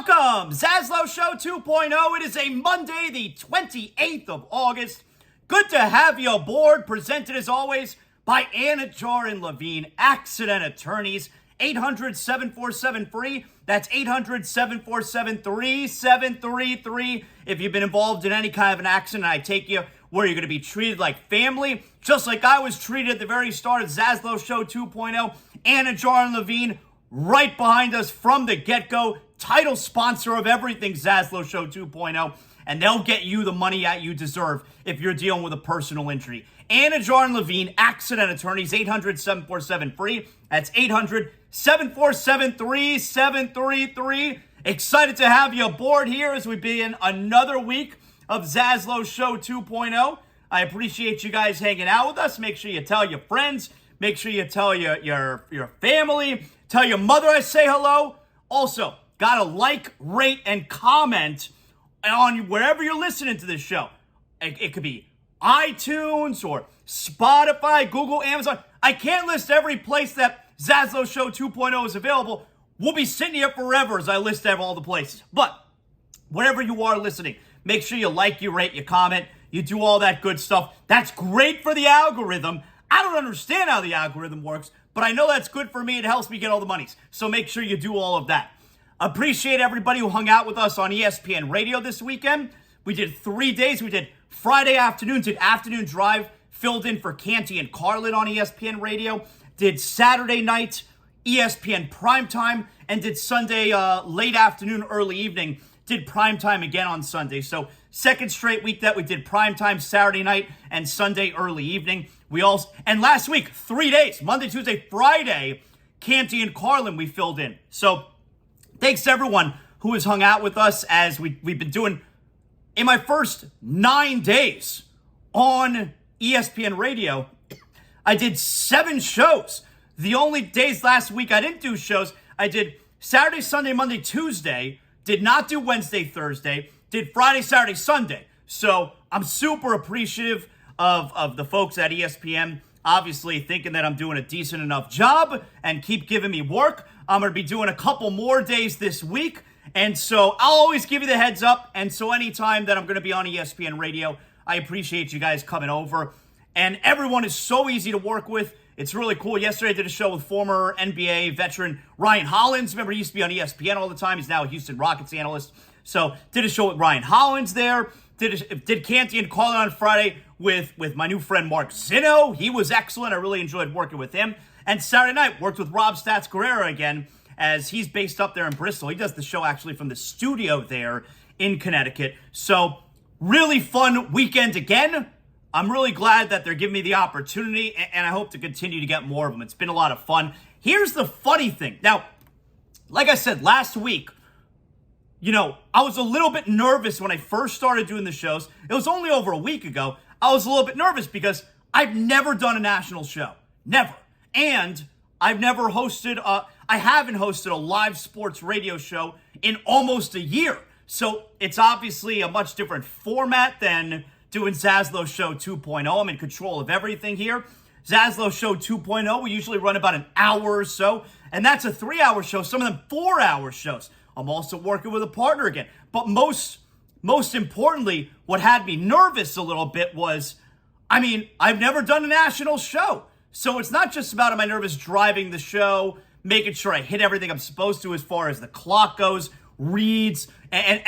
Welcome, ZASLOW Show 2.0. It is a Monday, the 28th of August. Good to have you aboard. Presented as always by Anidjar and Levine, accident attorneys. 800-747-FREE. That's 800-747-3733. If you've been involved in any kind of an accident, I take you where you're going to be treated like family, just like I was treated at the very start of ZASLOW Show 2.0. Anidjar and Levine right behind us from the get-go. Title sponsor of everything ZASLOW Show 2.0. And they'll get you the money that you deserve if you're dealing with a personal injury. Anidjar and Levine, accident attorneys, 800-747-FREE. That's 800-747-3733. Excited to have you aboard here as we begin another week of ZASLOW Show 2.0. I appreciate you guys hanging out with us. Make sure you tell your friends. Make sure you tell your family. Tell your mother I say hello. Also, gotta like, rate, and comment on wherever you're listening to this show. It could be iTunes or Spotify, Google, Amazon. I can't list every place that ZASLOW Show 2.0 is available. We'll be sitting here forever as I list all the places. But wherever you are listening, make sure you like, you rate, you comment, you do all that good stuff. That's great for the algorithm. I don't understand how the algorithm works, but I know that's good for me. It helps me get all the monies. So make sure you do all of that. Appreciate everybody who hung out with us on ESPN Radio this weekend. We did 3 days. We did Friday afternoon, did afternoon drive, filled in for Canty and Carlin on ESPN Radio. Did Saturday night, ESPN primetime, and did Sunday late afternoon, early evening. Did primetime again on Sunday. So second straight week that we did primetime Saturday night and Sunday early evening. And last week, 3 days, Monday, Tuesday, Friday, Canty and Carlin we filled in. So thanks to everyone who has hung out with us as we've been doing in my first 9 days on ESPN Radio. I did 7 shows. The only days last week I didn't do shows, I did Saturday, Sunday, Monday, Tuesday, did not do Wednesday, Thursday, did Friday, Saturday, Sunday. So I'm super appreciative of the folks at ESPN, obviously thinking that I'm doing a decent enough job and keep giving me work. I'm going to be doing a couple more days this week. And so I'll always give you the heads up. And so anytime that I'm going to be on ESPN Radio, I appreciate you guys coming over. And everyone is so easy to work with. It's really cool. Yesterday I did a show with former NBA veteran Ryan Hollins. Remember, he used to be on ESPN all the time. He's now a Houston Rockets analyst. So did a show with Ryan Hollins there. Did Canty and Carlin on Friday with my new friend Mark Zinno. He was excellent. I really enjoyed working with him. And Saturday night, worked with Rob Stats Guerrera again, as he's based up there in Bristol. He does the show actually from the studio there in Connecticut. So really fun weekend again. I'm really glad that they're giving me the opportunity, and I hope to continue to get more of them. It's been a lot of fun. Here's the funny thing. Now, like I said last week, I was a little bit nervous when I first started doing the shows. It was only over a week ago. I was a little bit nervous because I've never done a national show. Never. And I haven't hosted a live sports radio show in almost a year. So it's obviously a much different format than doing ZASLOW Show 2.0. I'm in control of everything here. ZASLOW Show 2.0, we usually run about an hour or so. And that's a 3-hour show, some of them 4-hour shows. I'm also working with a partner again. But most importantly, what had me nervous a little bit was, I've never done a national show. So it's not just about am I nervous driving the show, making sure I hit everything I'm supposed to as far as the clock goes, reads, and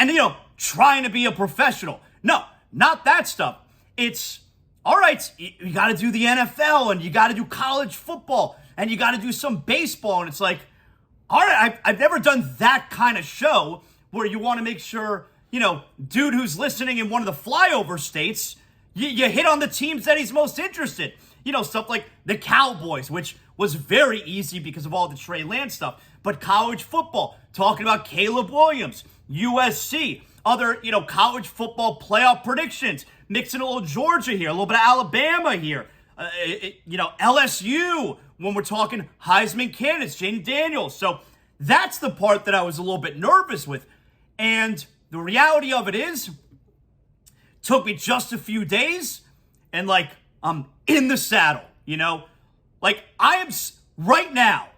trying to be a professional. No, not that stuff. It's, all right, you got to do the NFL, and you got to do college football, and you got to do some baseball. And it's like, all right, I've never done that kind of show where you want to make sure, dude who's listening in one of the flyover states, you hit on the teams that he's most interested. Stuff like the Cowboys, which was very easy because of all the Trey Lance stuff. But college football, talking about Caleb Williams, USC, other, college football playoff predictions, mixing a little Georgia here, a little bit of Alabama here, LSU, when we're talking Heisman candidates, Jaden Daniels. So that's the part that I was a little bit nervous with. And the reality of it is, took me just a few days, and I'm in the saddle, I am right now.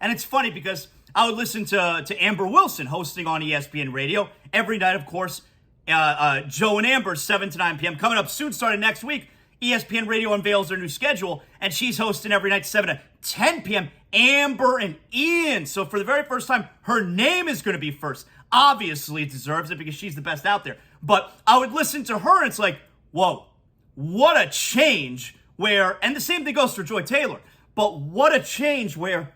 And it's funny because I would listen to Amber Wilson hosting on ESPN Radio every night, of course. Joe and Amber, 7 to 9 p.m. Coming up soon, starting next week, ESPN Radio unveils their new schedule, and she's hosting every night, 7 to 10 p.m. Amber and Ian. So for the very first time, her name is going to be first. Obviously, it deserves it because she's the best out there. But I would listen to her, and it's like, whoa, what a change where, and the same thing goes for Joy Taylor, but what a change where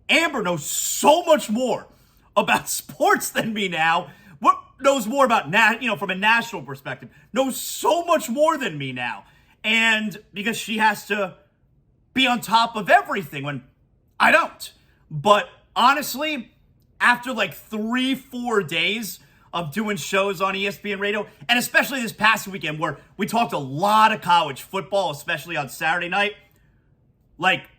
Amber knows so much more about sports than me now. What knows more about, from a national perspective, knows so much more than me now. And because she has to be on top of everything when I don't. But honestly, after like 3-4 days of doing shows on ESPN Radio, and especially this past weekend where we talked a lot of college football, especially on Saturday night, like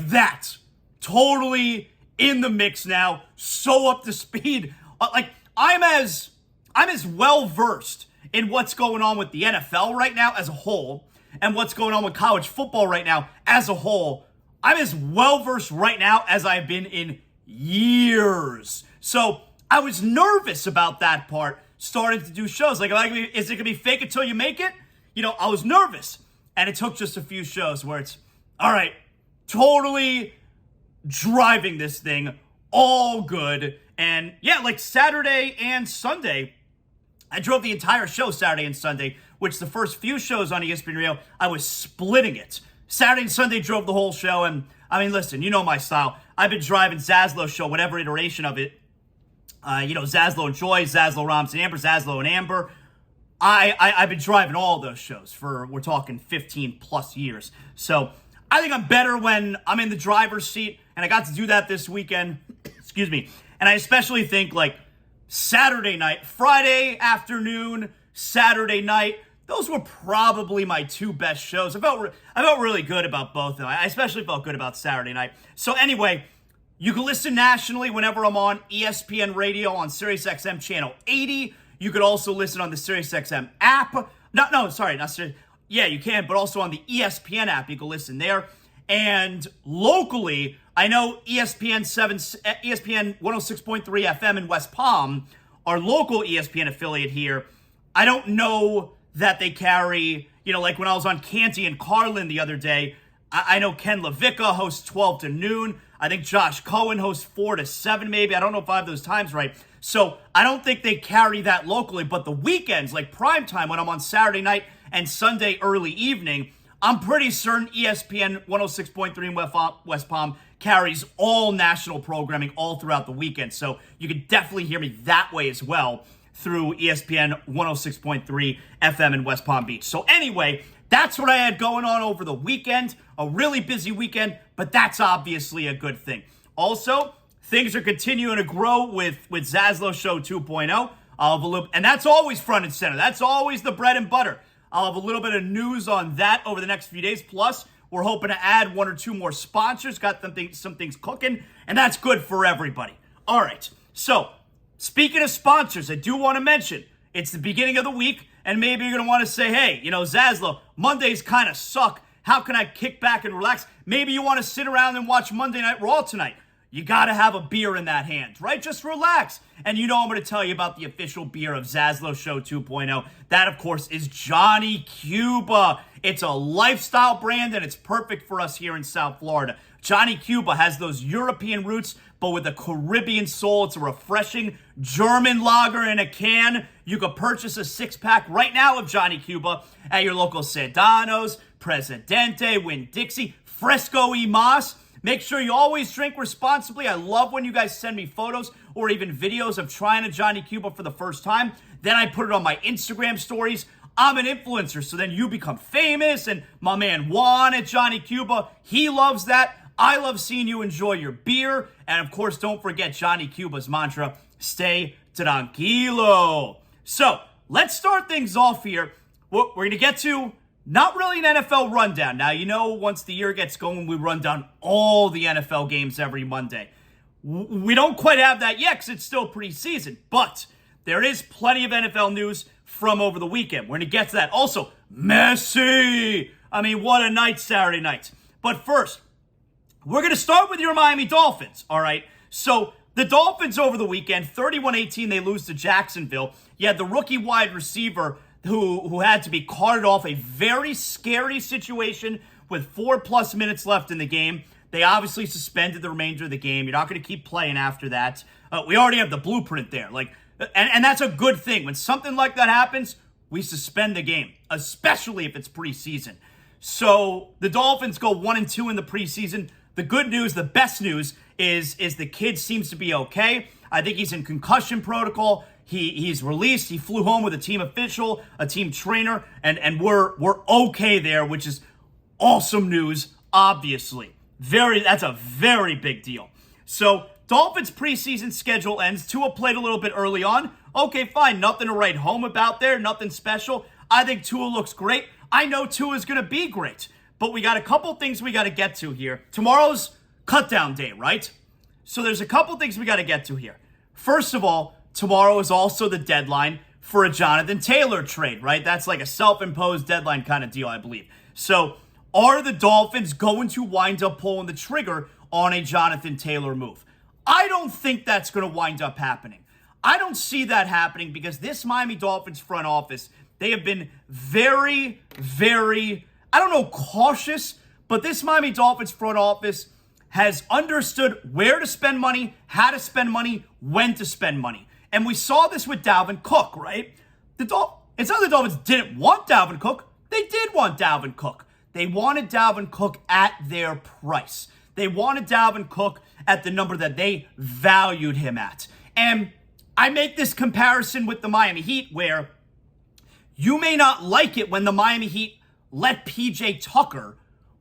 that, totally in the mix now, so up to speed. I'm as well versed in what's going on with the NFL right now as a whole, and what's going on with college football right now as a whole. I'm as well versed right now as I've been in years. So I was nervous about that part, starting to do shows. Like, is it going to be fake until you make it? I was nervous. And it took just a few shows where it's, all right, totally driving this thing, all good. And yeah, like Saturday and Sunday, I drove the entire show Saturday and Sunday, which the first few shows on ESPN Radio, I was splitting it. Saturday and Sunday drove the whole show, and I mean, listen, you know my style. I've been driving ZASLOW Show, whatever iteration of it. ZASLOW and Joy, ZASLOW, Roms and Amber, ZASLOW and Amber. I've been driving all those shows for, we're talking 15 plus years. So I think I'm better when I'm in the driver's seat, and I got to do that this weekend. Excuse me. And I especially think like Saturday night, Friday afternoon, Saturday night, those were probably my two best shows. I felt really good about both of them. I especially felt good about Saturday night. So anyway, you can listen nationally whenever I'm on ESPN Radio on SiriusXM Channel 80. You could also listen on the SiriusXM app. Not Sirius. Yeah, you can, but also on the ESPN app, you can listen there. And locally, I know ESPN 106.3 FM in West Palm, our local ESPN affiliate here. I don't know that they carry, like when I was on Canty and Carlin the other day, I know Ken LaVicka hosts 12 to noon. I think Josh Cohen hosts 4 to 7 maybe. I don't know if I have those times right. So I don't think they carry that locally, but the weekends, like prime time when I'm on Saturday night and Sunday early evening, I'm pretty certain ESPN 106.3 in West Palm carries all national programming all throughout the weekend. So you can definitely hear me that way as well through ESPN 106.3 FM in West Palm Beach. So anyway, that's what I had going on over the weekend. A really busy weekend, but that's obviously a good thing. Also, things are continuing to grow with ZASLOW Show 2.0. And that's always front and center. That's always the bread and butter. I'll have a little bit of news on that over the next few days. Plus, we're hoping to add 1 or 2 more sponsors. Got some things cooking, and that's good for everybody. All right, so speaking of sponsors, I do want to mention it's the beginning of the week, and maybe you're going to want to say, hey, ZASLOW, Mondays kind of suck. How can I kick back and relax? Maybe you want to sit around and watch Monday Night Raw tonight. You got to have a beer in that hand, right? Just relax. And I'm going to tell you about the official beer of ZASLOW Show 2.0. That, of course, is Johnny Cuba. It's a lifestyle brand, and it's perfect for us here in South Florida. Johnny Cuba has those European roots, but with a Caribbean soul. It's a refreshing German lager in a can. You can purchase a 6-pack right now of Johnny Cuba at your local Sedano's, Presidente, Winn-Dixie, Fresco y Mas. Make sure you always drink responsibly. I love when you guys send me photos or even videos of trying a Johnny Cuba for the first time. Then I put it on my Instagram stories. I'm an influencer, so then you become famous. And my man Juan at Johnny Cuba, he loves that. I love seeing you enjoy your beer. And of course, don't forget Johnny Cuba's mantra, stay tranquilo. So let's start things off here. We're going to get to not really an NFL rundown. Now, once the year gets going, we run down all the NFL games every Monday. We don't quite have that yet because it's still preseason, but there is plenty of NFL news from over the weekend. We're going to get to that. Also, Messi. I mean, what a night Saturday night. But first, we're going to start with your Miami Dolphins, all right? So the Dolphins over the weekend, 31-18, they lose to Jacksonville. You had the rookie wide receiver who had to be carted off, a very scary situation with 4+ minutes left in the game. They obviously suspended the remainder of the game. You're not going to keep playing after that. We already have the blueprint there. And that's a good thing. When something like that happens, we suspend the game, especially if it's preseason. So the Dolphins go 1-2 in the preseason. The good news, the best news, is the kid seems to be okay. I think he's in concussion protocol. He's released. He flew home with a team official, a team trainer, and we're okay there, which is awesome news, obviously. That's a very big deal. So Dolphins preseason schedule ends. Tua played a little bit early on. Okay, fine. Nothing to write home about there. Nothing special. I think Tua looks great. I know Tua's going to be great. But we got a couple things we got to get to here. Tomorrow's cutdown day, right? So there's a couple things we got to get to here. First of all, tomorrow is also the deadline for a Jonathan Taylor trade, right? That's like a self-imposed deadline kind of deal, I believe. So are the Dolphins going to wind up pulling the trigger on a Jonathan Taylor move? I don't think that's going to wind up happening. I don't see that happening because this Miami Dolphins front office, they have been very, very, I don't know, cautious, but this Miami Dolphins front office has understood where to spend money, how to spend money, when to spend money. And we saw this with Dalvin Cook, right? It's not the Dolphins didn't want Dalvin Cook. They did want Dalvin Cook. They wanted Dalvin Cook at their price. They wanted Dalvin Cook at the number that they valued him at. And I make this comparison with the Miami Heat where you may not like it when the Miami Heat let PJ Tucker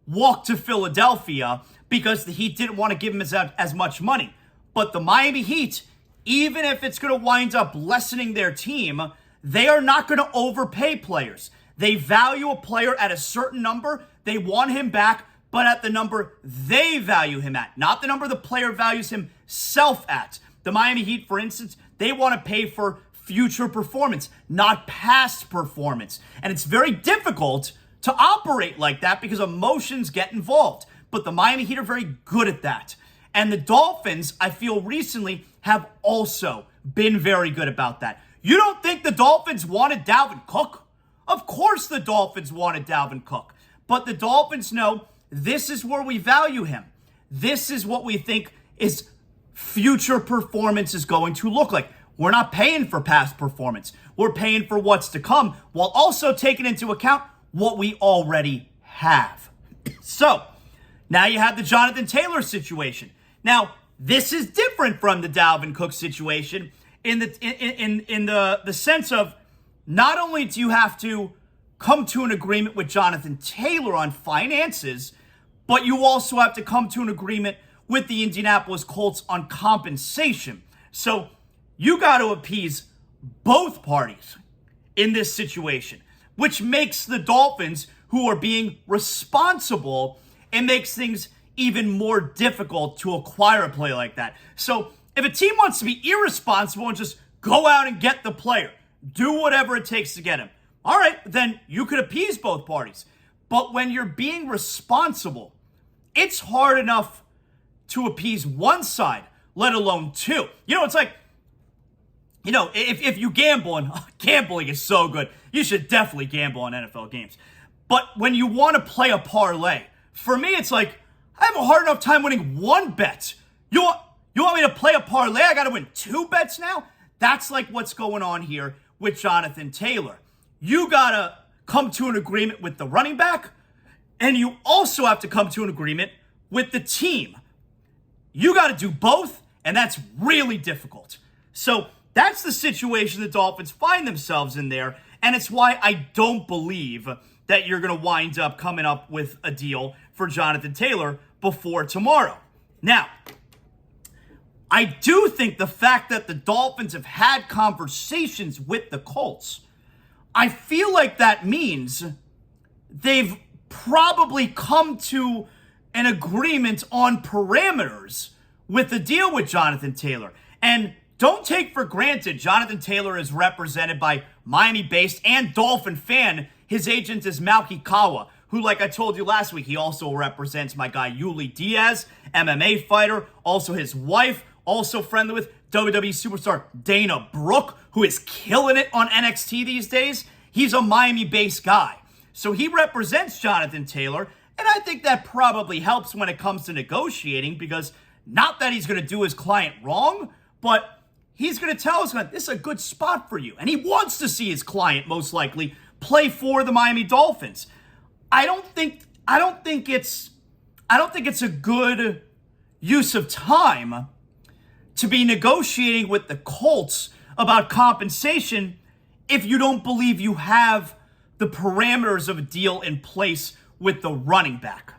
walk to Philadelphia because the Heat didn't want to give him as much money. But the Miami Heat, even if it's going to wind up lessening their team, they are not going to overpay players. They value a player at a certain number. They want him back, but at the number they value him at, not the number the player values himself at. The Miami Heat, for instance, they want to pay for future performance, not past performance. And it's very difficult to operate like that because emotions get involved. But the Miami Heat are very good at that. And the Dolphins, I feel recently, have also been very good about that. You don't think the Dolphins wanted Dalvin Cook? Of course the Dolphins wanted Dalvin Cook. But the Dolphins know this is where we value him. This is what we think is future performance is going to look like. We're not paying for past performance. We're paying for what's to come while also taking into account what we already have. So now you have the Jonathan Taylor situation. Now, this is different from the Dalvin Cook situation in the sense of not only do you have to come to an agreement with Jonathan Taylor on finances, but you also have to come to an agreement with the Indianapolis Colts on compensation. So you got to appease both parties in this situation, which makes the Dolphins, who are being responsible, it makes things even more difficult to acquire a player like that. So if a team wants to be irresponsible and just go out and get the player, do whatever it takes to get him, all right, then you could appease both parties. But when you're being responsible, it's hard enough to appease one side, let alone two. It's like, if you gamble, and gambling is so good, you should definitely gamble on NFL games. But when you want to play a parlay, for me, it's like, I have a hard enough time winning one bet. You want me to play a parlay? I got to win two bets now? That's like what's going on here with Jonathan Taylor. You got to come to an agreement with the running back, and you also have to come to an agreement with the team. You got to do both, and that's really difficult. So that's the situation the Dolphins find themselves in there, and it's why I don't believe that you're going to wind up coming up with a deal for Jonathan Taylor before tomorrow. Now, I do think the fact that the Dolphins have had conversations with the Colts, I feel like that means they've probably come to an agreement on parameters with the deal with Jonathan Taylor. And don't take for granted Jonathan Taylor is represented by Miami-based and Dolphin fan. His agent is Malky Kawa, who, like I told you last week, he also represents my guy Yuli Diaz, MMA fighter, also his wife, also friendly with WWE superstar Dana Brooke, who is killing it on NXT these days. He's a Miami-based guy. So he represents Jonathan Taylor, and I think that probably helps when it comes to negotiating, because not that he's going to do his client wrong, but he's going to tell his client, this is a good spot for you. And he wants to see his client, most likely, play for the Miami Dolphins. I don't think it's a good use of time to be negotiating with the Colts about compensation if you don't believe you have the parameters of a deal in place with the running back.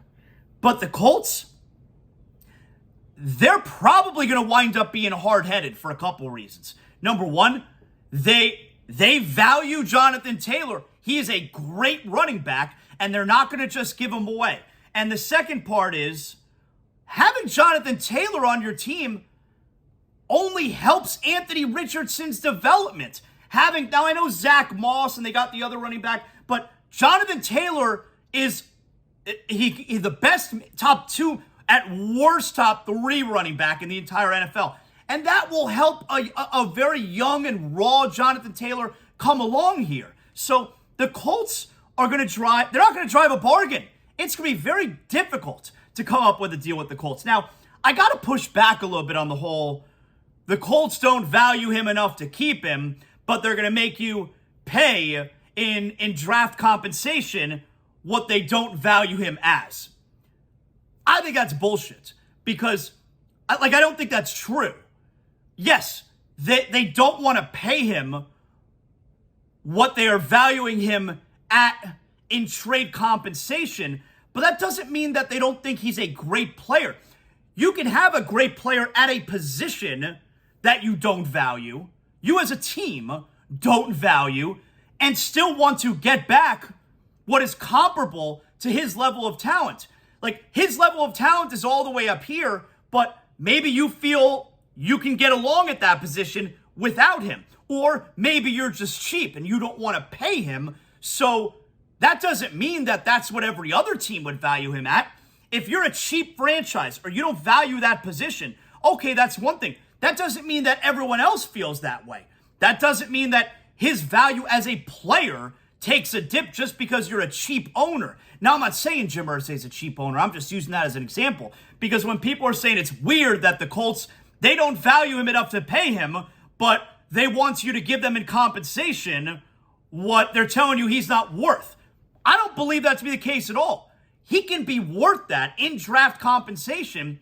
But the Colts, they're probably going to wind up being hard-headed for a couple of reasons. Number one, they value Jonathan Taylor. He is a great running back, and they're not going to just give him away. And the second part is, having Jonathan Taylor on your team only helps Anthony Richardson's development. Now I know Zach Moss and they got the other running back, but Jonathan Taylor is he's the best top 2, at worst top 3 running back in the entire NFL. And that will help a very young and raw Jonathan Taylor come along here. So the Colts they're not going to drive a bargain. It's going to be very difficult to come up with a deal with the Colts. Now, I got to push back a little bit on the whole, the Colts don't value him enough to keep him, but they're going to make you pay in draft compensation what they don't value him as. I think that's bullshit, because I don't think that's true. Yes, they don't want to pay him what they are valuing him at in trade compensation, but that doesn't mean that they don't think he's a great player. You can have a great player at a position that you don't value, you as a team don't value, and still want to get back what is comparable to his level of talent. Like, his level of talent is all the way up here, but maybe you feel you can get along at that position without him. Or maybe you're just cheap and you don't want to pay him. So that doesn't mean that that's what every other team would value him at. If you're a cheap franchise or you don't value that position, okay, that's one thing. That doesn't mean that everyone else feels that way. That doesn't mean that his value as a player takes a dip just because you're a cheap owner. Now, I'm not saying Jim Irsay is a cheap owner. I'm just using that as an example. Because when people are saying it's weird that the Colts, they don't value him enough to pay him, but they want you to give them in compensation what they're telling you he's not worth. I don't believe that to be the case at all. He can be worth that in draft compensation,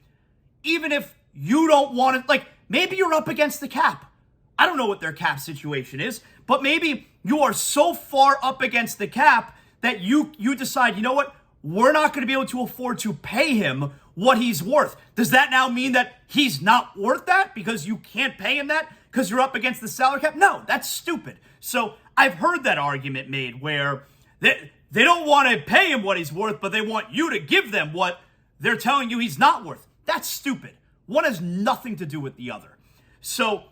even if you don't want it. Like, maybe you're up against the cap. I don't know what their cap situation is, but maybe you are so far up against the cap that you decide, you know what, we're not going to be able to afford to pay him what he's worth. Does that now mean that he's not worth that because you can't pay him that because you're up against the salary cap? No, that's stupid. So I've heard that argument made where they don't want to pay him what he's worth, but they want you to give them what they're telling you he's not worth. That's stupid. One has nothing to do with the other. So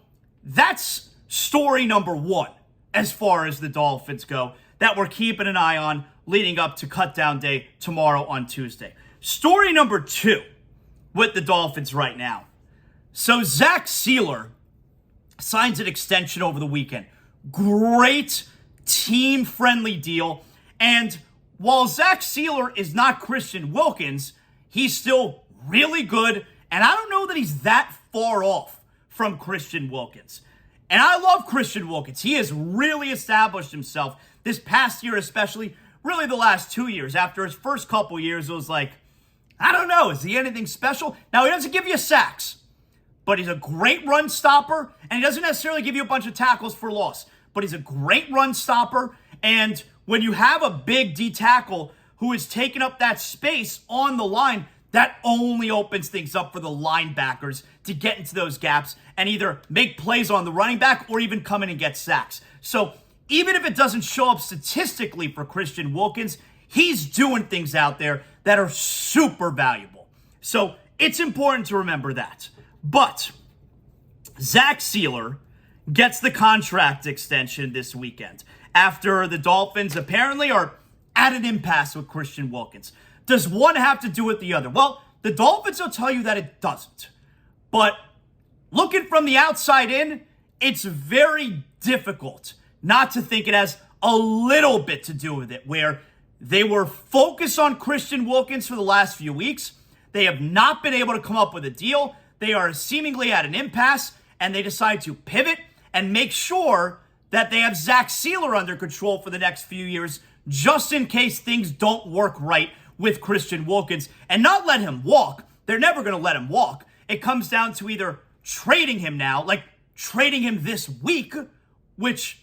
that's story number one as far as the Dolphins go that we're keeping an eye on leading up to cutdown day tomorrow on Tuesday. Story number two with the Dolphins right now. So Zach Sealer signs an extension over the weekend. Great team-friendly deal. And while Zach Sealer is not Christian Wilkins, he's still really good. And I don't know that he's that far off from Christian Wilkins. And I love Christian Wilkins. He has really established himself this past year, especially really the last 2 years. After his first couple years, it was like, I don't know, is he anything special? Now, he doesn't give you sacks, but he's a great run stopper, and he doesn't necessarily give you a bunch of tackles for loss, but he's a great run stopper. And when you have a big D tackle who is taking up that space on the line, that only opens things up for the linebackers to get into those gaps and either make plays on the running back or even come in and get sacks. So even if it doesn't show up statistically for Christian Wilkins, he's doing things out there that are super valuable. So it's important to remember that. But Zach Sealer gets the contract extension this weekend after the Dolphins apparently are at an impasse with Christian Wilkins. Does one have to do with the other? Well, the Dolphins will tell you that it doesn't. But looking from the outside in, it's very difficult not to think it has a little bit to do with it, where they were focused on Christian Wilkins for the last few weeks. They have not been able to come up with a deal. They are seemingly at an impasse, and they decide to pivot and make sure that they have Zach Sealer under control for the next few years, just in case things don't work right with Christian Wilkins, and not let him walk. They're never going to let him walk. It comes down to either trading him now, like trading him this week, which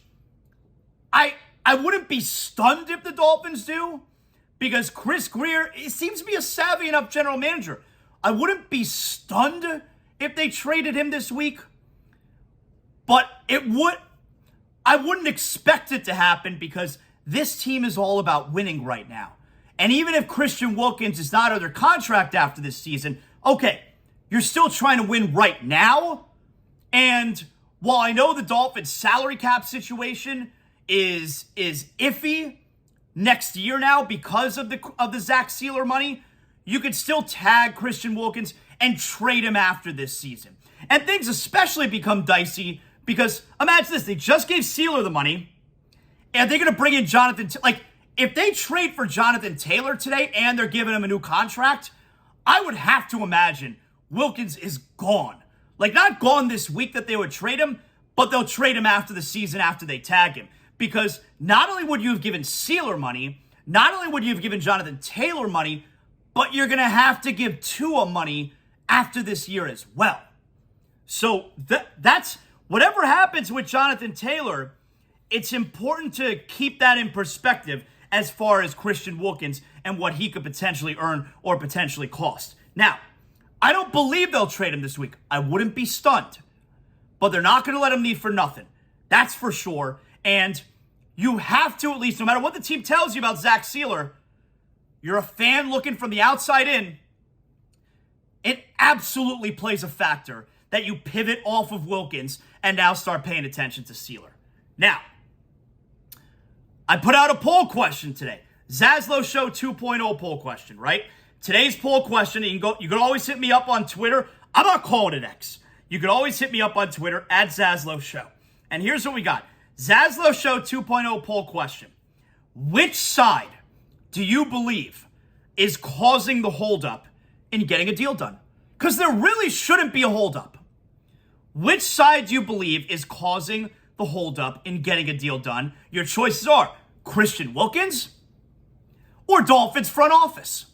I wouldn't be stunned if the Dolphins do, because Chris Grier, he seems to be a savvy enough general manager. I wouldn't be stunned if they traded him this week, but I wouldn't expect it to happen, because this team is all about winning right now. And even if Christian Wilkins is not under contract after this season, okay, you're still trying to win right now. And while I know the Dolphins' salary cap situation is iffy next year now because of the Zach Sealer money, you could still tag Christian Wilkins and trade him after this season. And things especially become dicey because imagine this, they just gave Sealer the money, and they're going to bring in Jonathan. If they trade for Jonathan Taylor today and they're giving him a new contract, I would have to imagine Wilkins is gone. Not gone this week that they would trade him, but they'll trade him after the season after they tag him. Because not only would you have given Sealer money, not only would you have given Jonathan Taylor money, but you're going to have to give Tua money after this year as well. So that's whatever happens with Jonathan Taylor, it's important to keep that in perspective as far as Christian Wilkins and what he could potentially earn or potentially cost. Now, I don't believe they'll trade him this week. I wouldn't be stunned. But they're not going to let him leave for nothing. That's for sure. And you have to, at least, no matter what the team tells you about Zach Sealer, you're a fan looking from the outside in, it absolutely plays a factor that you pivot off of Wilkins and now start paying attention to Sealer. Now, I put out a poll question today. ZASLOW Show 2.0 poll question, right? Today's poll question, you can always hit me up on Twitter. I'm not calling it X. You can always hit me up on Twitter at ZASLOW Show. And here's what we got. ZASLOW Show 2.0 poll question. Which side do you believe is causing the holdup in getting a deal done? Because there really shouldn't be a holdup. Which side do you believe is causing the holdup in getting a deal done? Your choices are Christian Wilkins or Dolphins front office.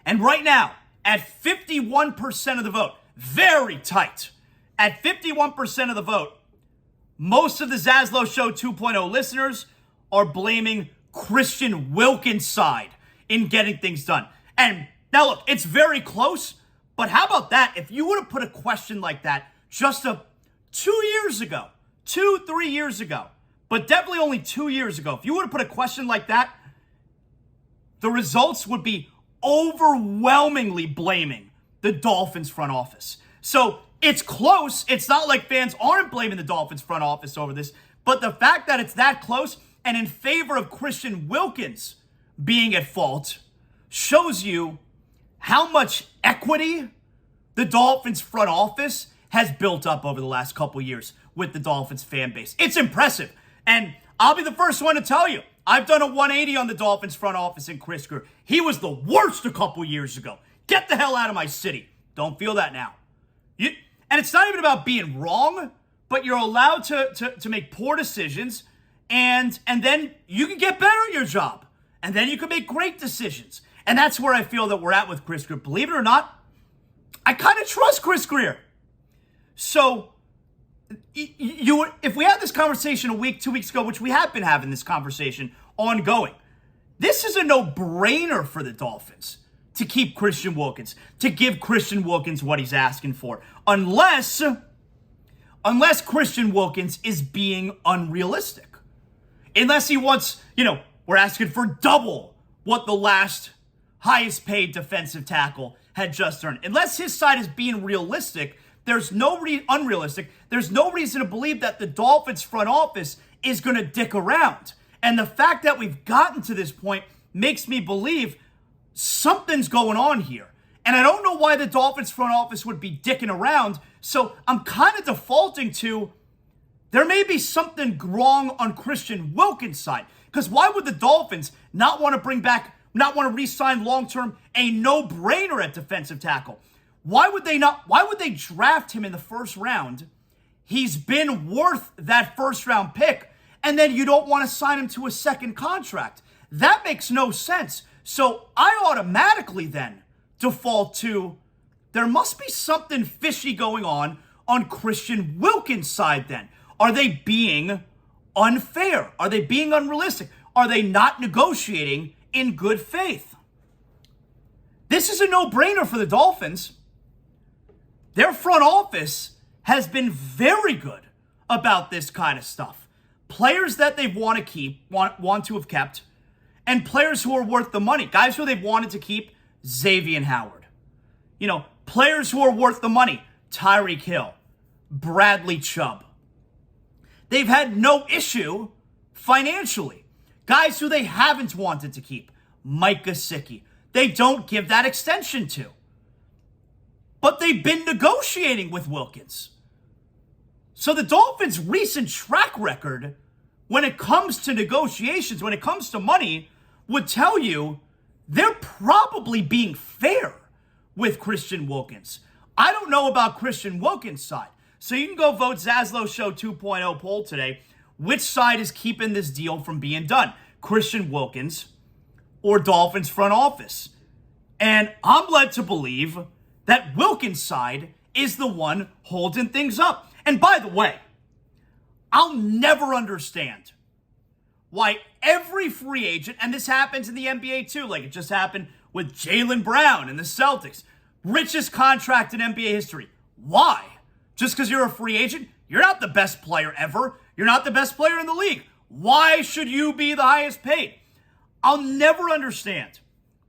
And right now, at 51% of the vote, very tight, at 51% of the vote, most of the ZASLOW Show 2.0 listeners are blaming Christian Wilkins' side in getting things done. And now look, it's very close, but how about that? If you would have put a question like that just 3 years ago, but definitely only 2 years ago, if you would have put a question like that, the results would be overwhelmingly blaming the Dolphins front office. So it's close. It's not like fans aren't blaming the Dolphins front office over this, but the fact that it's that close and in favor of Christian Wilkins being at fault shows you how much equity the Dolphins front office has built up over the last couple years with the Dolphins fan base. It's impressive. And I'll be the first one to tell you, I've done a 180 on the Dolphins front office in Chris Grier. He was the worst a couple years ago. Get the hell out of my city. Don't feel that now. And it's not even about being wrong, but you're allowed to make poor decisions, and then you can get better at your job. And then you can make great decisions. And that's where I feel that we're at with Chris Grier. Believe it or not, I kind of trust Chris Grier. So if we had this conversation a week, 2 weeks ago, which we have been having this conversation ongoing, this is a no-brainer for the Dolphins to keep Christian Wilkins, to give Christian Wilkins what he's asking for, unless Christian Wilkins is being unrealistic. Unless he wants, we're asking for double what the last highest paid defensive tackle had just earned. Unless his side is being realistic, there's no unrealistic. There's no reason to believe that the Dolphins front office is going to dick around. And the fact that we've gotten to this point makes me believe something's going on here. And I don't know why the Dolphins front office would be dicking around So I'm kind of defaulting to there may be something wrong on Christian Wilkins' side. Because why would the Dolphins not want to re-sign long-term a no-brainer at defensive tackle? Why would they draft him in the first round? He's been worth that first-round pick, and then you don't want to sign him to a second contract. That makes no sense. So I automatically then default to there must be something fishy going on Christian Wilkins' side then. Are they being unfair? Are they being unrealistic? Are they not negotiating in good faith? This is a no-brainer for the Dolphins. Their front office has been very good about this kind of stuff. Players that they want to keep, want to have kept, and players who are worth the money. Guys who they've wanted to keep, Xavier Howard. Players who are worth the money, Tyreek Hill, Bradley Chubb. They've had no issue financially. Guys who they haven't wanted to keep, Mike Gesicki. They don't give that extension to. But they've been negotiating with Wilkins. So the Dolphins' recent track record, when it comes to negotiations, when it comes to money, would tell you they're probably being fair with Christian Wilkins. I don't know about Christian Wilkins' side. So you can go vote ZASLOW Show 2.0 poll today. Which side is keeping this deal from being done? Christian Wilkins or Dolphins front office? And I'm led to believe that Wilkins' side is the one holding things up. And by the way, I'll never understand why every free agent, and this happens in the NBA too, like it just happened with Jaylen Brown and the Celtics, richest contract in NBA history. Why? Just because you're a free agent? You're not the best player ever. You're not the best player in the league. Why should you be the highest paid? I'll never understand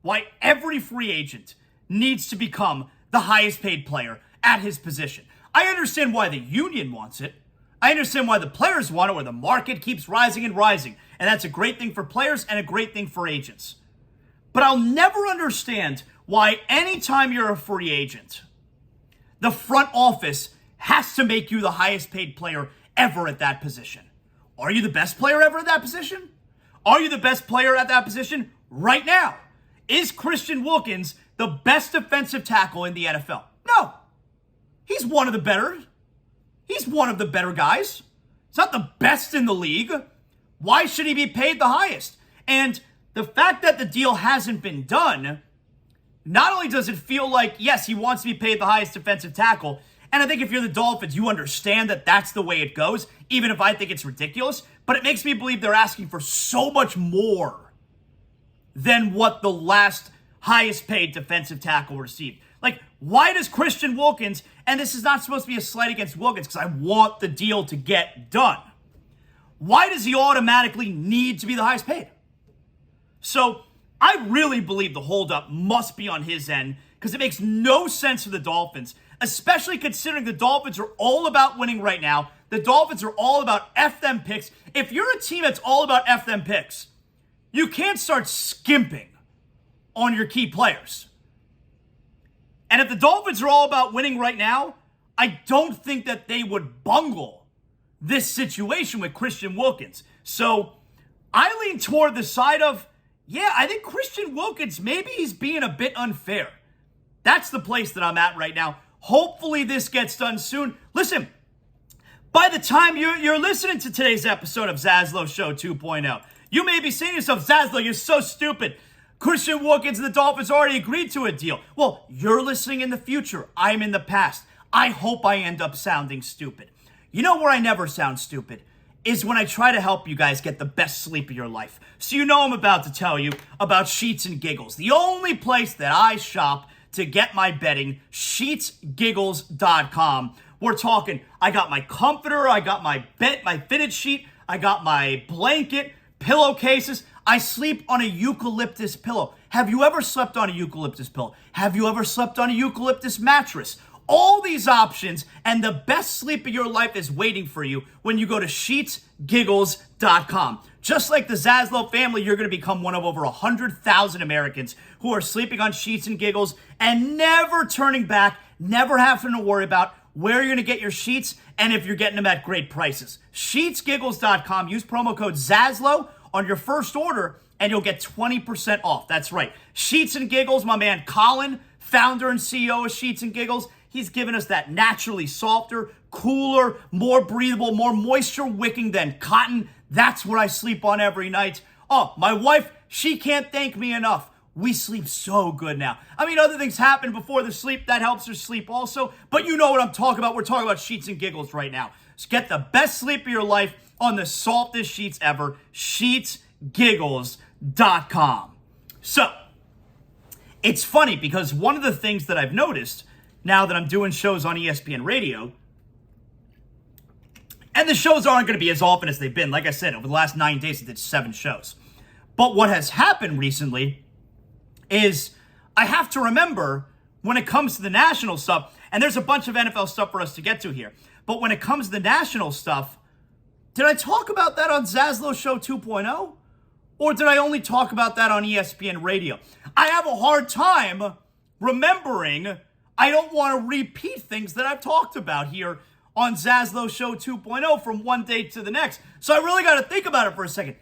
why every free agent needs to become the highest paid player at his position. I understand why the union wants it. I understand why the players want it, where the market keeps rising and rising. And that's a great thing for players and a great thing for agents. But I'll never understand why anytime you're a free agent, the front office has to make you the highest paid player ever at that position. Are you the best player ever at that position? Are you the best player at that position right now? Is Christian Wilkins the best defensive tackle in the NFL? No. He's one of the better. He's one of the better guys. He's not the best in the league. Why should he be paid the highest? And the fact that the deal hasn't been done, not only does it feel like, yes, he wants to be paid the highest defensive tackle, and I think if you're the Dolphins, you understand that that's the way it goes, even if I think it's ridiculous, but it makes me believe they're asking for so much more than what the last highest paid defensive tackle received. Like, why does Christian Wilkins, and this is not supposed to be a slight against Wilkins because I want the deal to get done, why does he automatically need to be the highest paid? So I really believe the holdup must be on his end because it makes no sense for the Dolphins, especially considering the Dolphins are all about winning right now. The Dolphins are all about F them picks. If you're a team that's all about F them picks, you can't start skimping on your key players. And if the Dolphins are all about winning right now, I don't think that they would bungle this situation with Christian Wilkins. So I lean toward the side of, yeah, I think Christian Wilkins, maybe he's being a bit unfair. That's the place that I'm at right now. Hopefully this gets done soon. Listen, by the time you're listening to today's episode of ZASLOW Show 2.0, you may be saying to yourself, ZASLOW, you're so stupid. Christian Wilkins and the Dolphins already agreed to a deal. Well, you're listening in the future. I'm in the past. I hope I end up sounding stupid. You know where I never sound stupid? Is when I try to help you guys get the best sleep of your life. So you know I'm about to tell you about Sheets and Giggles, the only place that I shop to get my bedding, sheetsgiggles.com. We're talking, I got my comforter, I got my fitted sheet, I got my blanket, pillowcases. I sleep on a eucalyptus pillow. Have you ever slept on a eucalyptus pillow? Have you ever slept on a eucalyptus mattress? All these options and the best sleep of your life is waiting for you when you go to sheetsgiggles.com. Just like the ZASLOW family, you're going to become one of over 100,000 Americans who are sleeping on Sheets and Giggles and never turning back, never having to worry about where you're going to get your sheets and if you're getting them at great prices. Sheetsgiggles.com. Use promo code ZASLOW on your first order and you'll get 20% off. That's right. Sheets and Giggles, my man Colin, founder and CEO of Sheets and Giggles, he's given us that naturally softer, cooler, more breathable, more moisture-wicking than cotton. That's what I sleep on every night. Oh, my wife, she can't thank me enough. We sleep so good now. I mean, other things happen before the sleep. That helps her sleep also. But you know what I'm talking about. We're talking about Sheets and Giggles right now. So get the best sleep of your life on the softest sheets ever. Sheetsgiggles.com. So, it's funny because one of the things that I've noticed now that I'm doing shows on ESPN Radio, and the shows aren't going to be as often as they've been. Like I said, over the last 9 days, I did 7 shows. But what has happened recently is I have to remember when it comes to the national stuff, and there's a bunch of NFL stuff for us to get to here, but when it comes to the national stuff, did I talk about that on ZASLOW Show 2.0? Or did I only talk about that on ESPN Radio? I have a hard time remembering. I don't want to repeat things that I've talked about here on ZASLOW Show 2.0 from one day to the next. So I really got to think about it for a second.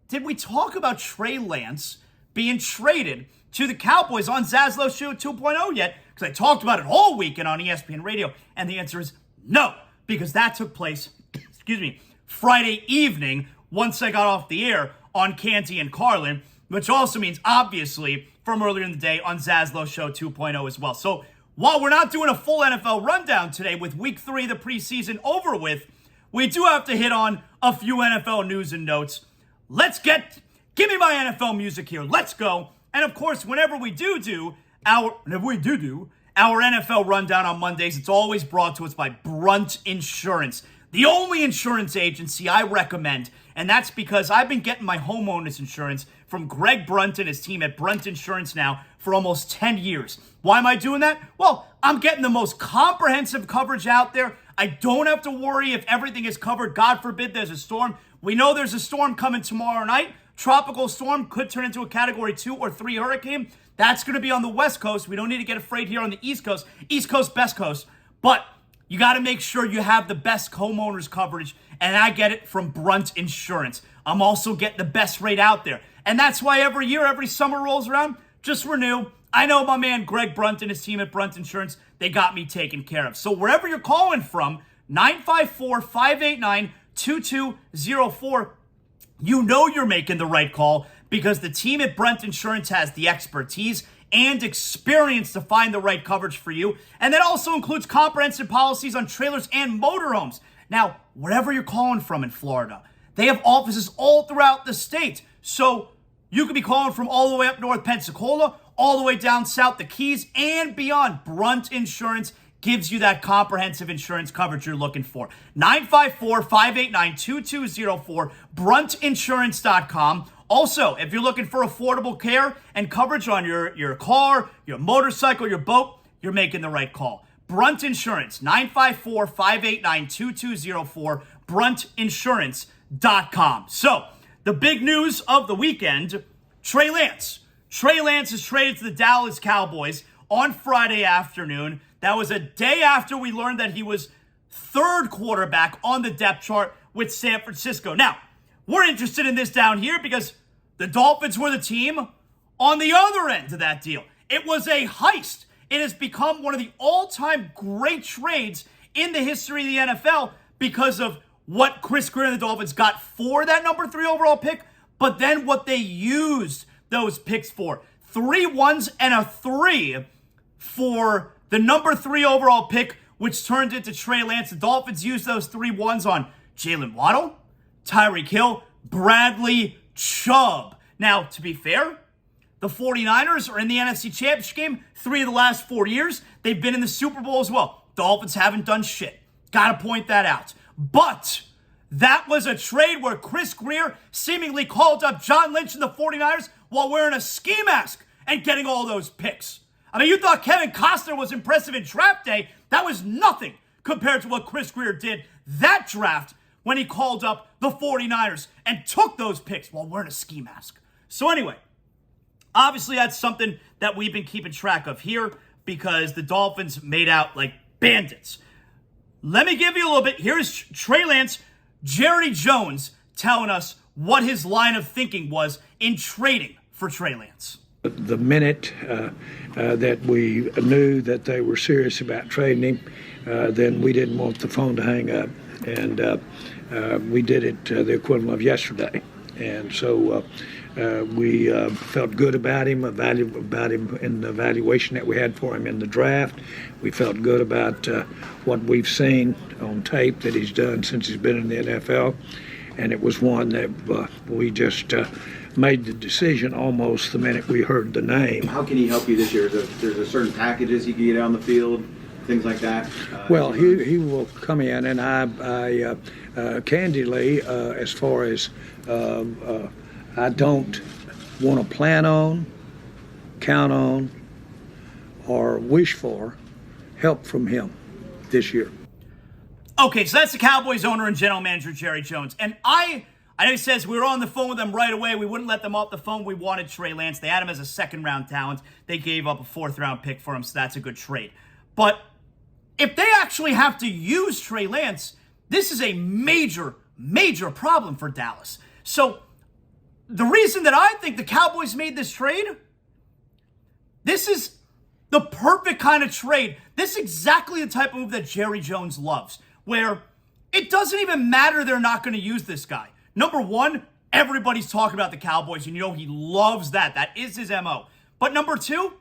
Did we talk about Trey Lance being traded to the Cowboys on ZASLOW Show 2.0 yet? Because I talked about it all weekend on ESPN Radio. And the answer is no, because that took place, Friday evening once I got off the air on Canty and Carlin, which also means, obviously, from earlier in the day on ZASLOW Show 2.0 as well. So while we're not doing a full NFL rundown today with Week 3 of the preseason over with, we do have to hit on a few NFL news and notes. Give me my NFL music here. Let's go. And of course, whenever we do our NFL rundown on Mondays, it's always brought to us by Brunt Insurance, the only insurance agency I recommend. And that's because I've been getting my homeowner's insurance from Greg Brunt and his team at Brunt Insurance now for almost 10 years. Why am I doing that? Well, I'm getting the most comprehensive coverage out there. I don't have to worry if everything is covered. God forbid there's a storm. We know there's a storm coming tomorrow night. Tropical storm could turn into a Category 2 or 3 hurricane. That's going to be on the West Coast. We don't need to get afraid here on the East Coast. East Coast, best coast. But you got to make sure you have the best homeowners coverage, and I get it from Brunt Insurance. I'm also getting the best rate out there. And that's why every year, every summer rolls around, just renew. I know my man Greg Brunt and his team at Brunt Insurance, they got me taken care of. So wherever you're calling from, 954-589-2204, you know you're making the right call because the team at Brunt Insurance has the expertise and experience to find the right coverage for you. And that also includes comprehensive policies on trailers and motorhomes. Now, wherever you're calling from in Florida, they have offices all throughout the state. So you could be calling from all the way up north Pensacola, all the way down south the Keys, and beyond. Brunt Insurance gives you that comprehensive insurance coverage you're looking for. 954-589-2204, bruntinsurance.com. Also, if you're looking for affordable care and coverage on your car, your motorcycle, your boat, you're making the right call. Brunt Insurance, 954-589-2204, bruntinsurance.com. So, the big news of the weekend, Trey Lance. Trey Lance is traded to the Dallas Cowboys on Friday afternoon. That was a day after we learned that he was third quarterback on the depth chart with San Francisco. Now, we're interested in this down here because the Dolphins were the team on the other end of that deal. It was a heist. It has become one of the all-time great trades in the history of the NFL because of what Chris Greer and the Dolphins got for that number 3 overall pick, but then what they used those picks for. 3 1s and a 3 for the number 3 overall pick, which turned into Trey Lance. The Dolphins used those 3 1s on Jalen Waddle, Tyreek Hill, Bradley Chubb. Now, to be fair, the 49ers are in the NFC Championship game 3 of the last 4 years. They've been in the Super Bowl as well. Dolphins haven't done shit. Gotta point that out. But that was a trade where Chris Greer seemingly called up John Lynch and the 49ers while wearing a ski mask and getting all those picks. I mean, you thought Kevin Costner was impressive in draft day. That was nothing compared to what Chris Greer did that draft when he called up the 49ers and took those picks while wearing a ski mask. So anyway, obviously that's something that we've been keeping track of here because the Dolphins made out like bandits. let me give you a little bit. Here's Trey Lance, Jerry Jones telling us what his line of thinking was in trading for Trey Lance. The minute that we knew that they were serious about trading him, then we didn't want the phone to hang up. And we did it the equivalent of yesterday. And so we felt good about him, about him in the evaluation that we had for him in the draft. We felt good about what we've seen on tape that he's done since he's been in the NFL. And it was one that we just made the decision almost the minute we heard the name. How can he help you this year? There's a certain packages he can get on the field, things like that? Well, he will come in, and I candidly, as far as I don't want to plan on, count on, or wish for help from him this year. Okay, so that's the Cowboys owner and general manager, Jerry Jones. And I know he says we were on the phone with them right away. We wouldn't let them off the phone. We wanted Trey Lance. They had him as a second-round talent. They gave up a fourth-round pick for him, so that's a good trade. But if they actually have to use Trey Lance, this is a major, major problem for Dallas. So the reason that I think the Cowboys made this trade, this is the perfect kind of trade. This is exactly the type of move that Jerry Jones loves, where it doesn't even matter they're not going to use this guy. Number one, everybody's talking about the Cowboys, and you know he loves that. That is his MO. But number two,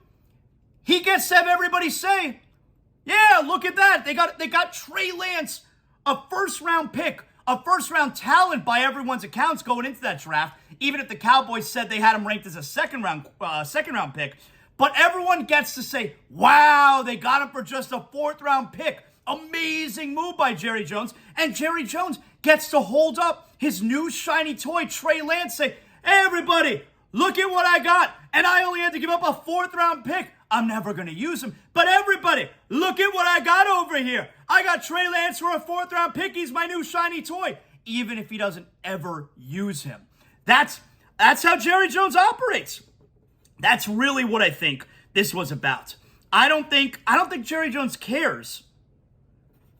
he gets to have everybody say, yeah, look at that. They got Trey Lance, a first-round pick, a first-round talent by everyone's accounts going into that draft, even if the Cowboys said they had him ranked as a second-round pick. But everyone gets to say, wow, they got him for just a fourth-round pick. Amazing move by Jerry Jones. And Jerry Jones gets to hold up his new shiny toy, Trey Lance, say, hey, everybody, look at what I got. And I only had to give up a fourth-round pick. I'm never going to use him. But everybody, look at what I got over here. I got Trey Lance for a fourth-round pick. He's my new shiny toy, even if he doesn't ever use him. That's how Jerry Jones operates. That's really what I think this was about. I don't think Jerry Jones cares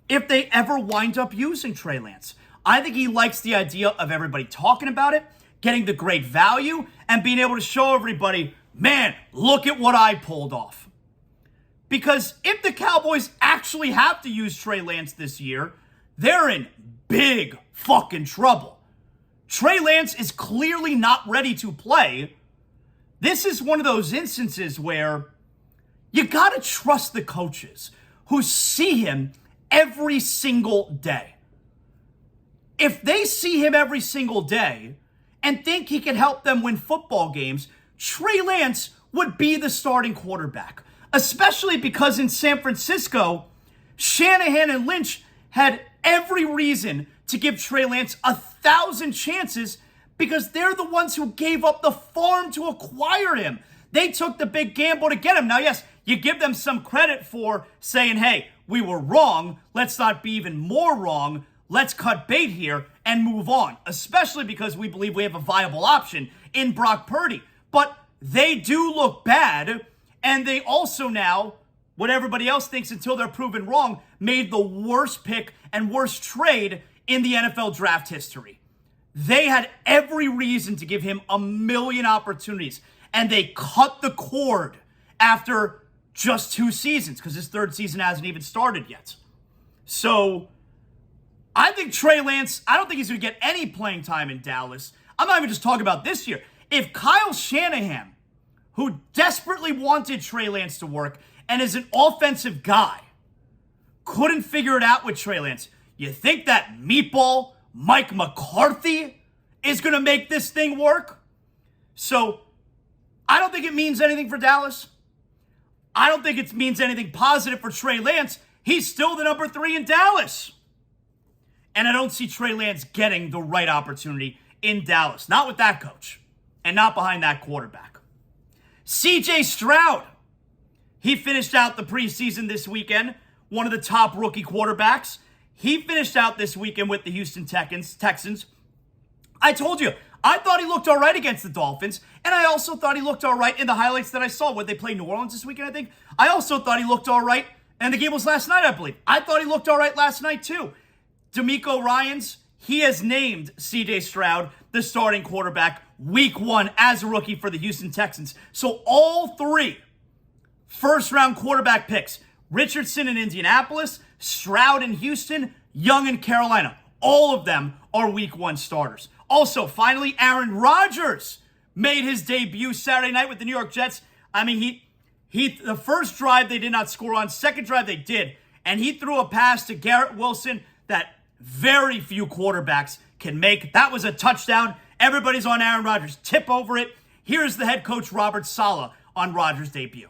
if they ever wind up using Trey Lance. I think he likes the idea of everybody talking about it, getting the great value, and being able to show everybody, man, look at what I pulled off. Because if the Cowboys actually have to use Trey Lance this year, they're in big fucking trouble. Trey Lance is clearly not ready to play. This is one of those instances where you gotta trust the coaches who see him every single day. If they see him every single day and think he can help them win football games, Trey Lance would be the starting quarterback. Especially because in San Francisco, Shanahan and Lynch had every reason to give Trey Lance 1,000 chances because they're the ones who gave up the farm to acquire him. They took the big gamble to get him. Now, yes, you give them some credit for saying, hey, we were wrong. Let's not be even more wrong. Let's cut bait here and move on, especially because we believe we have a viable option in Brock Purdy. But they do look bad, and they also now, what everybody else thinks until they're proven wrong, made the worst pick and worst trade in the NFL draft history. They had every reason to give him a million opportunities, and they cut the cord after just 2 seasons because his third season hasn't even started yet. So I think Trey Lance, I don't think he's going to get any playing time in Dallas. I'm not even just talking about this year. If Kyle Shanahan, who desperately wanted Trey Lance to work and is an offensive guy, couldn't figure it out with Trey Lance, you think that meatball Mike McCarthy is going to make this thing work? So I don't think it means anything for Dallas. I don't think it means anything positive for Trey Lance. He's still the number 3 in Dallas. And I don't see Trey Lance getting the right opportunity in Dallas. Not with that coach. And not behind that quarterback. CJ Stroud. He finished out the preseason this weekend. One of the top rookie quarterbacks. He finished out this weekend with the Houston Texans. I told you, I thought he looked all right against the Dolphins. And I also thought he looked all right in the highlights that I saw when they played New Orleans this weekend, I think. I also thought he looked all right And the game was last night, I believe. I thought he looked all right last night, too. D'Amico Ryans, he has named C.J. Stroud the starting quarterback week 1 as a rookie for the Houston Texans. So all 3 first-round quarterback picks, Richardson in Indianapolis, Stroud in Houston, Young in Carolina, all of them are week 1 starters. Also, finally, Aaron Rodgers made his debut Saturday night with the New York Jets. I mean, the first drive they did not score on, second drive they did, and he threw a pass to Garrett Wilson that very few quarterbacks can make. That was a touchdown. Everybody's on Aaron Rodgers. Tip over it. Here's the head coach, Robert Saleh, on Rodgers' debut.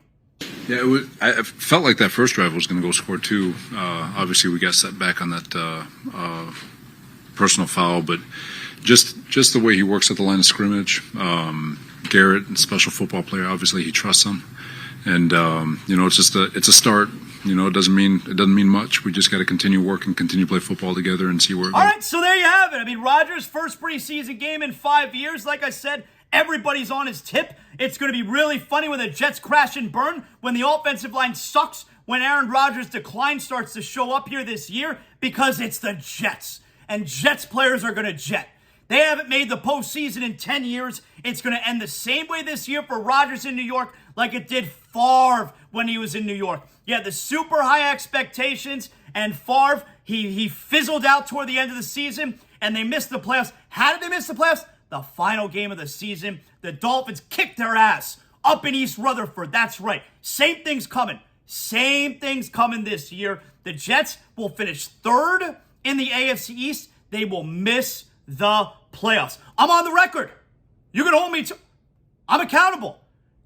Yeah, I felt like that first drive was going to go score 2. Obviously, we got set back on that personal foul, but just the way he works at the line of scrimmage. Garrett, a special football player, obviously he trusts him. And, it's a start. It doesn't mean much. We just got to continue working, continue to play football together and see where it goes. All right, so there you have it. I mean, Rodgers' first preseason game in 5 years. Like I said, everybody's on his tip. It's going to be really funny when the Jets crash and burn, when the offensive line sucks, when Aaron Rodgers' decline starts to show up here this year, because it's the Jets. And Jets players are going to jet. They haven't made the postseason in 10 years. It's going to end the same way this year for Rodgers in New York like it did Favre when he was in New York. You had the super high expectations, and Favre, he fizzled out toward the end of the season, and they missed the playoffs. How did they miss the playoffs? The final game of the season, the Dolphins kicked their ass up in East Rutherford. That's right. Same thing's coming. Same thing's coming this year. The Jets will finish 3rd in the AFC East. They will miss the playoffs. I'm on the record. You can hold me to... I'm accountable.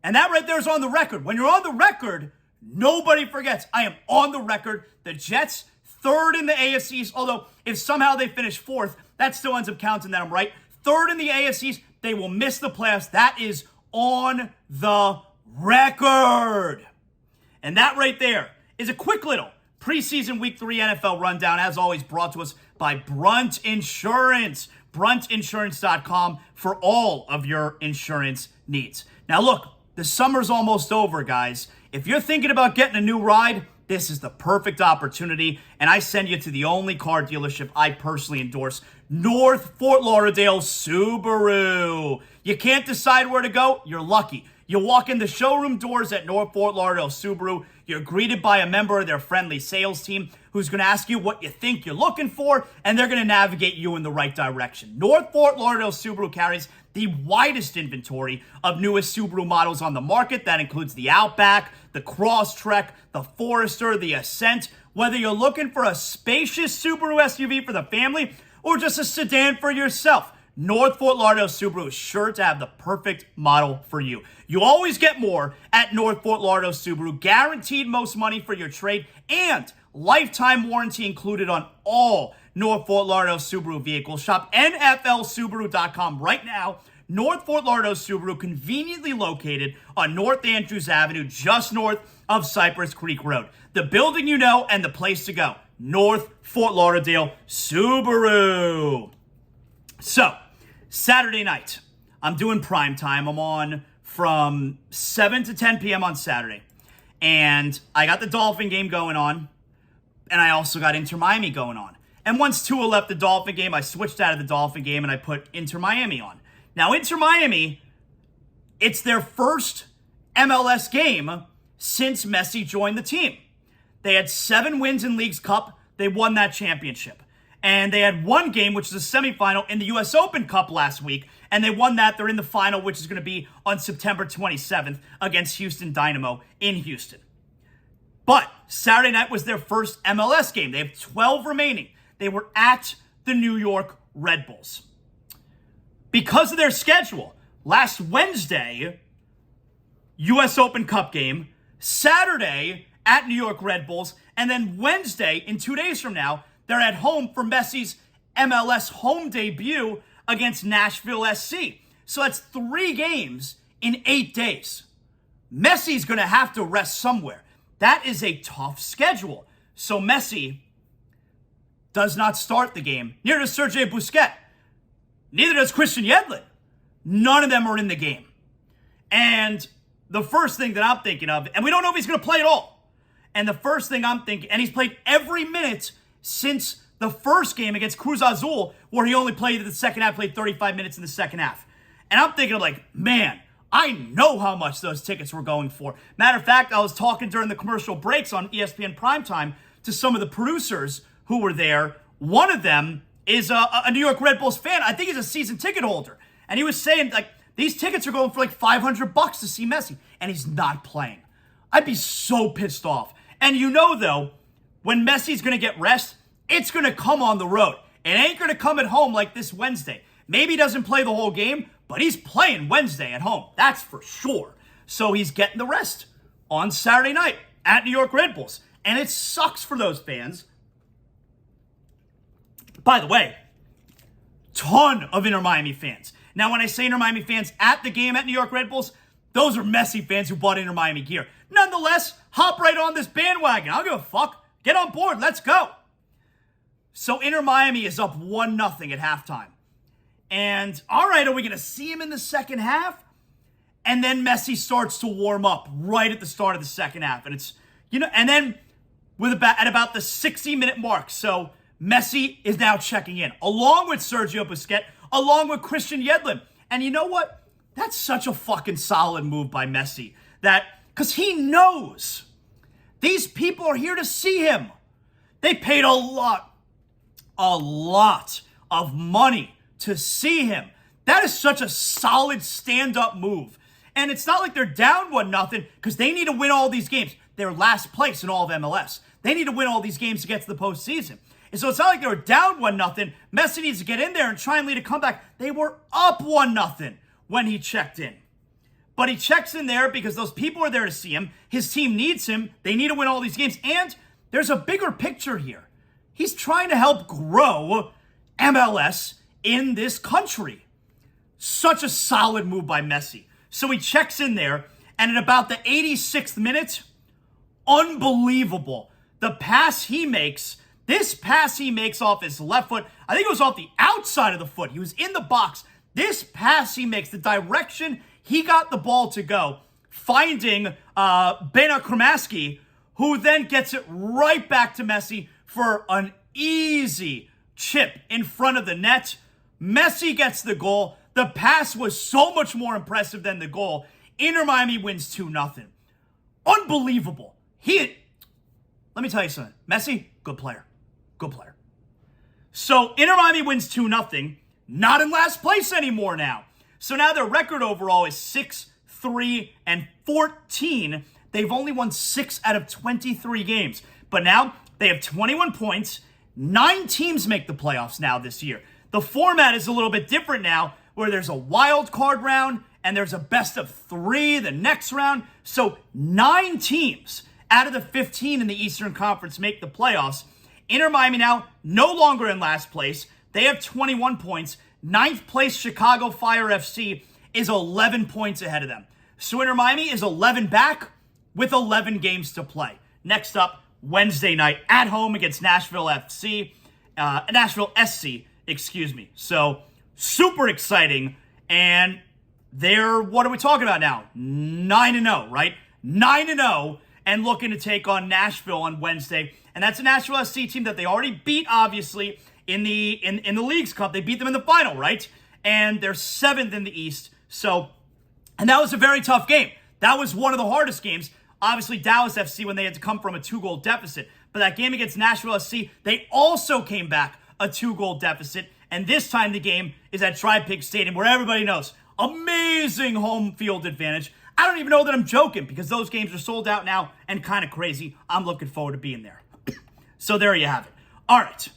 And that right there is on the record. When you're on the record, nobody forgets. I am on the record. The Jets, 3rd in the AFC East. Although, if somehow they finish 4th, that still ends up counting that I'm right. 3rd in the AFC East. They will miss the playoffs. That is on the record. And that right there is a quick little preseason Week 3 NFL rundown, as always brought to us by Brunt Insurance. BruntInsurance.com for all of your insurance needs. Now look, the summer's almost over, guys. If you're thinking about getting a new ride, this is the perfect opportunity, and I send you to the only car dealership I personally endorse, North Fort Lauderdale Subaru. You can't decide where to go? You're lucky. You walk in the showroom doors at North Fort Lauderdale Subaru, you're greeted by a member of their friendly sales team who's going to ask you what you think you're looking for, and they're going to navigate you in the right direction. North Fort Lauderdale Subaru carries the widest inventory of newest Subaru models on the market. That includes the Outback, the Crosstrek, the Forester, the Ascent. Whether you're looking for a spacious Subaru SUV for the family or just a sedan for yourself, North Fort Lauderdale Subaru is sure to have the perfect model for you. You always get more at North Fort Lauderdale Subaru. Guaranteed most money for your trade and lifetime warranty included on all North Fort Lauderdale Subaru vehicles. Shop NFLSubaru.com right now. North Fort Lauderdale Subaru, conveniently located on North Andrews Avenue, just north of Cypress Creek Road. The building you know and the place to go. North Fort Lauderdale Subaru. So, Saturday night, I'm doing prime time. I'm on from 7 to 10 p.m. on Saturday. And I got the Dolphin game going on. And I also got Inter Miami going on. And once Tua left the Dolphin game, I switched out of the Dolphin game and I put Inter Miami on. Now, Inter Miami, it's their first MLS game since Messi joined the team. They had 7 wins in Leagues Cup. They won that championship. And they had one game, which is a semifinal in the U.S. Open Cup last week. And they won that. They're in the final, which is going to be on September 27th against Houston Dynamo in Houston. But Saturday night was their first MLS game. They have 12 remaining. They were at the New York Red Bulls. Because of their schedule, last Wednesday, U.S. Open Cup game, Saturday at New York Red Bulls, and then Wednesday, in 2 days from now, they're at home for Messi's MLS home debut against Nashville SC. So that's 3 games in 8 days. Messi's going to have to rest somewhere. That is a tough schedule. So Messi does not start the game. Neither does Sergei Busquets. Neither does Christian Yedlin. None of them are in the game. And the first thing that I'm thinking of, and we don't know if he's going to play at all, And the first thing I'm thinking, and he's played every minute since the first game against Cruz Azul, where he only played in the second half, played 35 minutes in the second half. And I'm thinking like, man, I know how much those tickets were going for. Matter of fact, I was talking during the commercial breaks on ESPN Primetime to some of the producers who were there. One of them is a New York Red Bulls fan. I think he's a season ticket holder. And he was saying, like, these tickets are going for like $500 to see Messi. And he's not playing. I'd be so pissed off. And you know, though, when Messi's going to get rest, it's going to come on the road. It ain't going to come at home like this Wednesday. Maybe he doesn't play the whole game, but he's playing Wednesday at home. That's for sure. So he's getting the rest on Saturday night at New York Red Bulls. And it sucks for those fans. By the way, ton of Inter Miami fans. Now, when I say Inter Miami fans at the game at New York Red Bulls, those are Messi fans who bought Inter Miami gear. Nonetheless, hop right on this bandwagon. I don't give a fuck. Get on board. Let's go. So Inter Miami is up 1-0 at halftime. And, all right, are we going to see him in the second half? And then Messi starts to warm up right at the start of the second half. And it's, and then at about the 60-minute mark, so Messi is now checking in, along with Sergio Busquets, along with Christian Yedlin. And you know what? That's such a fucking solid move by Messi. Because he knows these people are here to see him. They paid a lot of money to see him. That is such a solid stand-up move. And it's not like they're down 1-0 because they need to win all these games. They're last place in all of MLS. They need to win all these games to get to the postseason. And so it's not like they were down 1-0. Messi needs to get in there and try and lead a comeback. They were up 1-0 when he checked in. But he checks in there because those people are there to see him. His team needs him. They need to win all these games. And there's a bigger picture here. He's trying to help grow MLS in this country. Such a solid move by Messi. So he checks in there, and at about the 86th minute, unbelievable. The pass he makes, this pass he makes off his left foot, I think it was off the outside of the foot. He was in the box. This pass he makes, the direction he got the ball to go, finding Bena Kramaski, who then gets it right back to Messi for an easy chip in front of the net. Messi gets the goal. The pass was so much more impressive than the goal. Inter Miami wins 2-0. Unbelievable. Let me tell you something. Messi, good player. Good player. So Inter Miami wins 2-0. Not in last place anymore now. So now their record overall is 6-3-14. They've only won 6 out of 23 games. But now they have 21 points. 9 teams make the playoffs now this year. The format is a little bit different now, where there's a wild card round and there's a best of 3 the next round. So 9 teams out of the 15 in the Eastern Conference make the playoffs. Inter Miami now no longer in last place. They have 21 points. 9th place Chicago Fire FC is 11 points ahead of them. So Inter Miami is 11 back with 11 games to play. Next up, Wednesday night at home against Nashville SC. So super exciting. And what are we talking about now? 9-0, right? 9-0 and looking to take on Nashville on Wednesday. And that's a Nashville SC team that they already beat, obviously, in the Leagues Cup. They beat them in the final, right? And they're 7th in the East. And that was a very tough game. That was one of the hardest games. Obviously, Dallas FC, when they had to come from a 2-goal deficit. But that game against Nashville SC, they also came back a 2-goal deficit. And this time the game is at Tri-Pig Stadium, where everybody knows. Amazing home field advantage. I don't even know that I'm joking, because those games are sold out now and kind of crazy. I'm looking forward to being there. So there you have it. All right.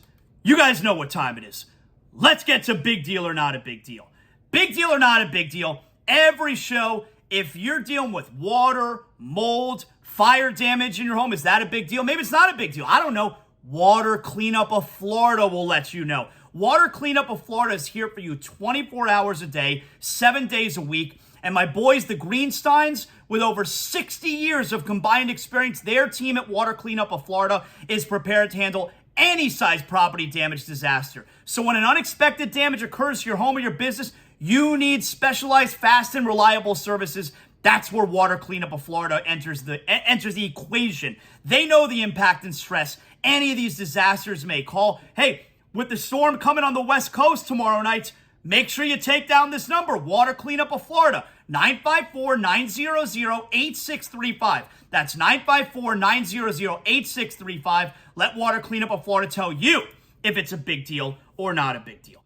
You guys know what time it is. Let's get to big deal or not a big deal. Big deal or not a big deal. Every show, if you're dealing with water, mold, fire damage in your home, is that a big deal? Maybe it's not a big deal. I don't know. Water Cleanup of Florida will let you know. Water Cleanup of Florida is here for you 24 hours a day, 7 days a week. And my boys, the Greensteins, with over 60 years of combined experience, their team at Water Cleanup of Florida is prepared to handle any size property damage disaster. So when an unexpected damage occurs to your home or your business, you need specialized, fast, and reliable services That's where Water Cleanup of Florida enters the equation. They know the impact and stress any of these disasters may call. Hey, with the storm coming on the West Coast tomorrow night, make sure you take down this number, Water Cleanup of Florida, 954-900-8635. That's 954-900-8635. Let Water Cleanup of Florida tell you if it's a big deal or not a big deal.